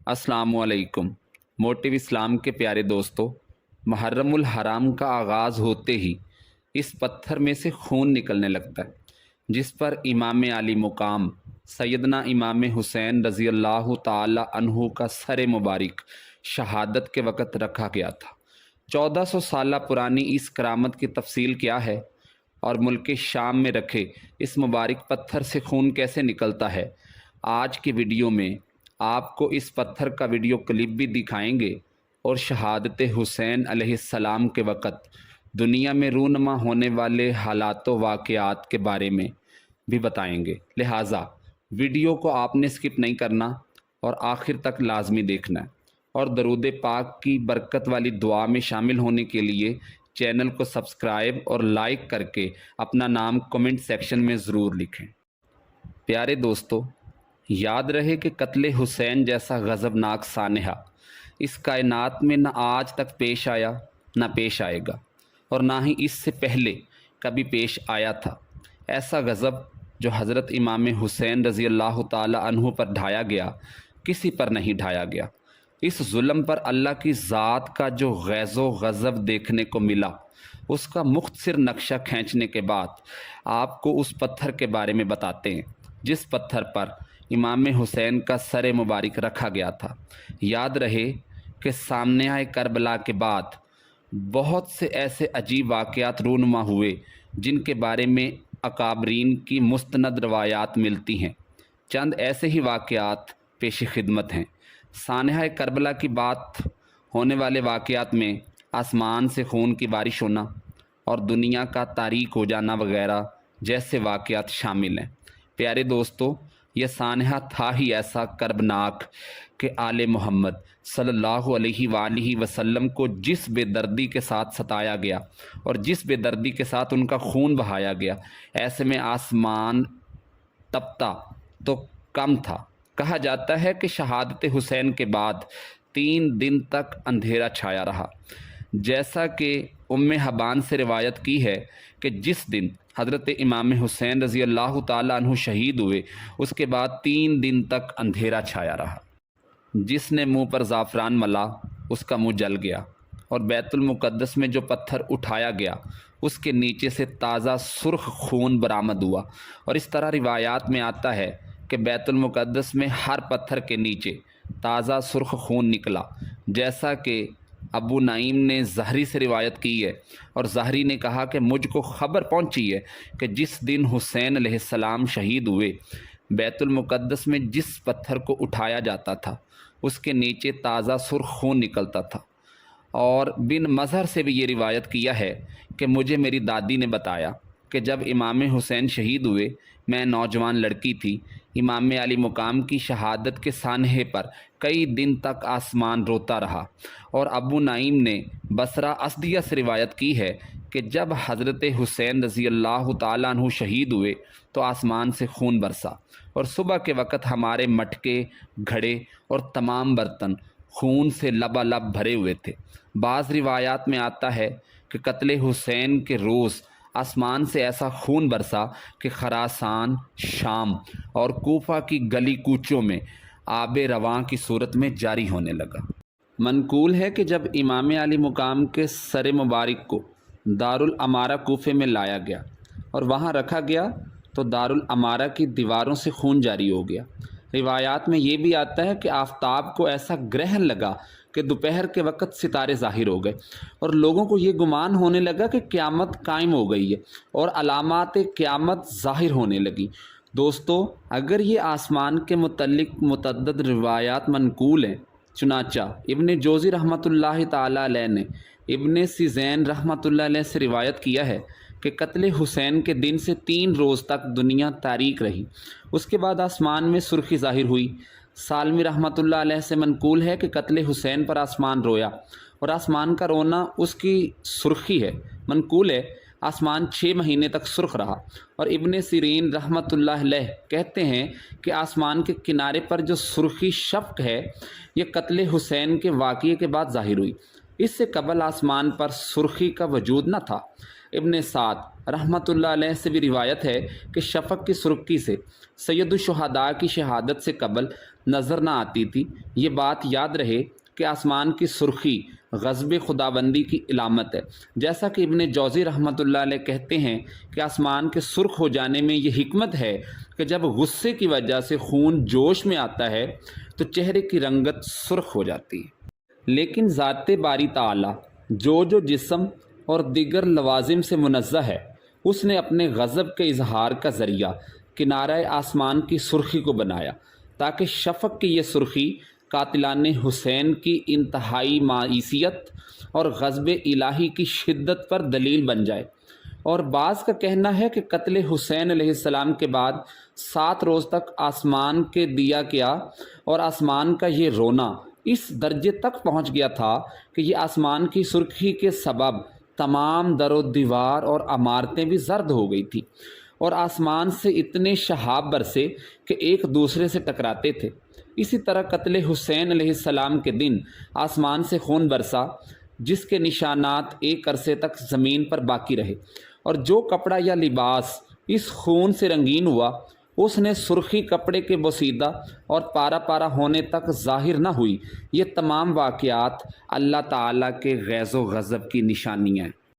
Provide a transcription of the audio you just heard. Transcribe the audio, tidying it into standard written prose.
अस्सलाम वालेकुम। मोटिव इस्लाम के प्यारे दोस्तों, मुहर्रमुल हराम का आगाज़ होते ही इस पत्थर में से खून निकलने लगता है, जिस पर इमाम आली मुकाम सैयदना इमाम हुसैन रज़ी अल्लाह ताला अन्हु का सर मुबारक शहादत के वक़्त रखा गया था। 1400 साल पुरानी इस करामत की तफसील क्या है और मुल्क शाम में रखे इस मुबारक पत्थर से खून कैसे निकलता है, आज की वीडियो में आपको इस पत्थर का वीडियो क्लिप भी दिखाएंगे और शहादत हुसैन अलैहिस्सलाम के वक़्त दुनिया में रूनमा होने वाले हालात व वाक़यात के बारे में भी बताएंगे। लिहाजा वीडियो को आपने स्किप नहीं करना और आखिर तक लाजमी देखना है, और दरूद पाक की बरकत वाली दुआ में शामिल होने के लिए चैनल को सब्सक्राइब और लाइक करके अपना नाम कमेंट सेक्शन में ज़रूर लिखें। प्यारे दोस्तों, याद रहे कि कत्ले हुसैन जैसा गज़बनाक सानहा इस कायनात में न आज तक पेश आया, न पेश आएगा, और ना ही इससे पहले कभी पेश आया था। ऐसा गज़ब जो हज़रत इमाम हुसैन रज़ी अल्लाह ताला अन्हु पर ढाया गया, किसी पर नहीं ढाया गया। इस जुल्म पर अल्लाह की ज़ात का जो गैज़ो गज़ब देखने को मिला, उसका मुख्तसर नक्शा खींचने के बाद आपको उस पत्थर के बारे में बताते हैं जिस पत्थर पर इमाम हुसैन का सर मुबारक रखा गया था। याद रहे कि सामने आए करबला के बाद बहुत से ऐसे अजीब वाक़यात रूनुमा हुए जिनके बारे में अकाबरीन की मुस्तनद रवायात मिलती हैं। चंद ऐसे ही वाक़यात पेश खिदमत हैं। सानहा करबला की बात होने वाले वाक़यात में आसमान से खून की बारिश होना और दुनिया का तारीक हो जाना वगैरह जैसे वाक़यात शामिल हैं। प्यारे दोस्तों, यह सानहा था ही ऐसा कर्बनाक कि आले मोहम्मद सल्लल्लाहु अलैहि वसल्लम को जिस बेदर्दी के साथ सताया गया और जिस बेदर्दी के साथ उनका खून बहाया गया, ऐसे में आसमान तपता तो कम था। कहा जाता है कि शहादत हुसैन के बाद 3 दिन तक अंधेरा छाया रहा। जैसा कि उम्मे हबान से रिवायत की है कि जिस दिन हज़रत इमाम हुसैन रज़ी अल्लाह ताला अन्हु शहीद हुए, उसके बाद 3 दिन तक अंधेरा छाया रहा। जिसने मुंह पर ज़ाफ़रान मला, उसका मुंह जल गया, और बैतुल मुक़द्दस में जो पत्थर उठाया गया, उसके नीचे से ताज़ा सुर्ख खून बरामद हुआ। और इस तरह रिवायात में आता है कि बैतुल मुक़द्दस में हर पत्थर के नीचे ताज़ा सुर्ख खून निकला। जैसा कि अबू नईम ने ज़हरी से रिवायत की है, और ज़हरी ने कहा कि मुझको ख़बर पहुंची है कि जिस दिन हुसैन अलैहिस्सलाम शहीद हुए, बैतुल मुक़द्दस में जिस पत्थर को उठाया जाता था, उसके नीचे ताज़ा सुर्ख खून निकलता था। और बिन मज़हर से भी ये रिवायत किया है कि मुझे मेरी दादी ने बताया कि जब इमाम हुसैन शहीद हुए, मैं नौजवान लड़की थी। इमाम अली मुकाम की शहादत के सानहे पर कई दिन तक आसमान रोता रहा। और अबू नईम ने बसरा असदिया से रिवायत की है कि जब हज़रत हुसैन रज़ी अल्लाह ताला अन्हु शहीद हुए तो आसमान से खून बरसा, और सुबह के वक़्त हमारे मटके, घड़े और तमाम बर्तन खून से लबालब भरे हुए थे। बाज़ रिवायात में आता है कि कत्ले हुसैन के रोज़ आसमान से ऐसा खून बरसा कि खरासान, शाम और कूफा की गली कूचों में आब रवां की सूरत में जारी होने लगा। मनकूल है कि जब इमाम अली मुकाम के सर मुबारक को दारुल अमारा कूफे में लाया गया और वहाँ रखा गया, तो दारुल अमारा की दीवारों से खून जारी हो गया। रिवायात में ये भी आता है कि आफताब को ऐसा ग्रहण लगा कि दोपहर के वक़्त सितारे ज़ाहिर हो गए, और लोगों को ये गुमान होने लगा कि क़यामत कायम हो गई है और अलामात क़यामत ज़ाहिर होने लगी। दोस्तों, अगर ये आसमान के मुतल्लिक़ मुतअद्दिद रिवायात मनकूल हैं, चुनाचा इब्ने जोज़ी रहमतुल्लाहि ताला अलैह ने इब्ने सीज़ैन रहमतुल्लाह अलैह से रिवायत किया है कि कत्ले हुसैन के दिन से 3 रोज़ तक दुनिया तारीक रही। उसके बाद आसमान में सुर्खी ज़ाहिर हुई। सालमी रहमतुल्लाह अलैह से मनकूल है कि कत्ले हुसैन पर आसमान रोया, और आसमान का रोना उसकी सुर्खी है। मनकूल है आसमान 6 महीने तक सुर्ख रहा। और इब्ने सिरीन रहमतुल्लाह अलैह कहते हैं कि आसमान के किनारे पर जो सुर्खी शफ़क़ है, ये कत्ले हुसैन के वाक़ये के बाद ज़ाहिर हुई। इससे कबल आसमान पर सुर्खी का वजूद न था। इब्ने साद रहमतुल्लाह अलैह से भी रिवायत है कि शफ़क़ की सुर्खी से सैयदुश शुहदा की शहादत से कबल نظر نہ آتی تھی۔ یہ بات یاد رہے کہ آسمان کی سرخی غضب خداوندی کی علامت ہے۔ جیسا کہ ابن جوزی رحمۃ اللہ علیہ کہتے ہیں کہ آسمان کے سرخ ہو جانے میں یہ حکمت ہے کہ جب غصے کی وجہ سے خون جوش میں آتا ہے تو چہرے کی رنگت سرخ ہو جاتی ہے۔ لیکن ذات باری تعالیٰ جو جسم اور دیگر لوازم سے منزہ ہے، اس نے اپنے غضب کے اظہار کا ذریعہ کنارہ آسمان کی سرخی کو بنایا تاکہ شفق کی یہ سرخی قاتلان حسین کی انتہائی مایوسیت اور غضب الہی کی شدت پر دلیل بن جائے۔ اور بعض کا کہنا ہے کہ قتل حسین علیہ السلام کے بعد 7 روز تک آسمان کے دیا کیا اور آسمان کا یہ رونا اس درجے تک پہنچ گیا تھا کہ یہ آسمان کی سرخی کے سبب تمام در و دیوار اور عمارتیں بھی زرد ہو گئی تھی اور آسمان سے اتنے شہاب برسے کہ ایک دوسرے سے ٹکراتے تھے۔ اسی طرح قتل حسین علیہ السلام کے دن آسمان سے خون برسا جس کے نشانات ایک عرصے تک زمین پر باقی رہے، اور جو کپڑا یا لباس اس خون سے رنگین ہوا اس نے سرخی کپڑے کے بوسیدہ اور پارا پارا ہونے تک ظاہر نہ ہوئی۔ یہ تمام واقعات اللہ تعالیٰ کے غیظ و غضب کی نشانیاں ہیں۔